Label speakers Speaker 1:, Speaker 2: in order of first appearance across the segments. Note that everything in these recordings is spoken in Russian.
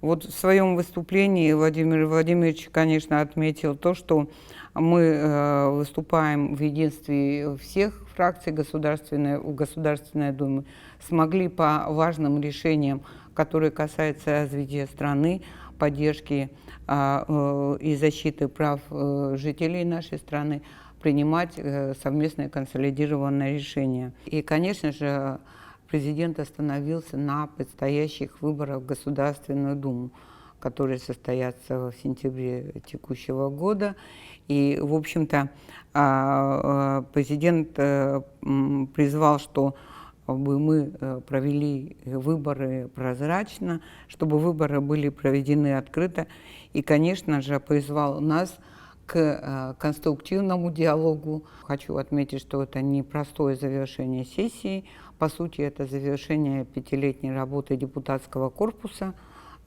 Speaker 1: Вот в своем выступлении Владимир Владимирович, конечно, отметил то, что мы выступаем в единстве всех фракций Государственной Думы, смогли по важным решениям, которые касаются развития страны, поддержки и защиты прав жителей нашей страны, принимать совместные консолидированные решения. И, конечно же, президент остановился на предстоящих выборах в Государственную Думу, которые состоятся в сентябре текущего года. И, в общем-то, президент призвал, чтобы мы провели выборы прозрачно, чтобы выборы были проведены открыто. И, конечно же, призвал нас к конструктивному диалогу. Хочу отметить, что это не простое завершение сессии. По сути, это завершение 5-летней работы депутатского корпуса.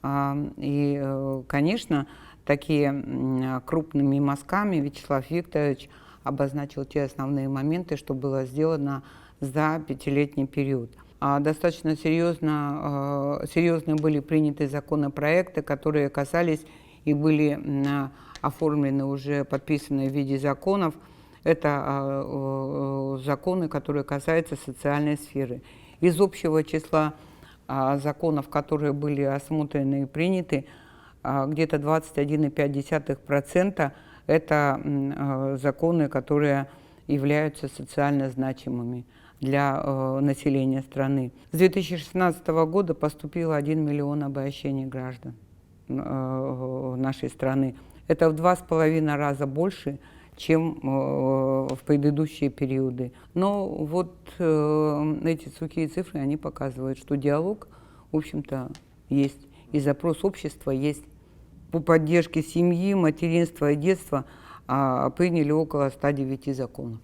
Speaker 1: И, конечно, такие крупными мазками Вячеслав Викторович обозначил те основные моменты, что было сделано за 5-летний период. Достаточно серьезно были приняты законопроекты, которые касались и были оформлены, уже подписаны в виде законов. Это законы, которые касаются социальной сферы. Из общего числа законов, которые были осмотрены и приняты, где-то 21,5% это законы, которые являются социально значимыми для населения страны. С 2016 года поступило 1 миллион обращений граждан нашей страны. Это в 2,5 раза больше, чем в предыдущие периоды. Но вот эти сухие цифры, они показывают, что диалог, в общем-то, есть. И запрос общества есть. По поддержке семьи, материнства и детства приняли около 109 законов.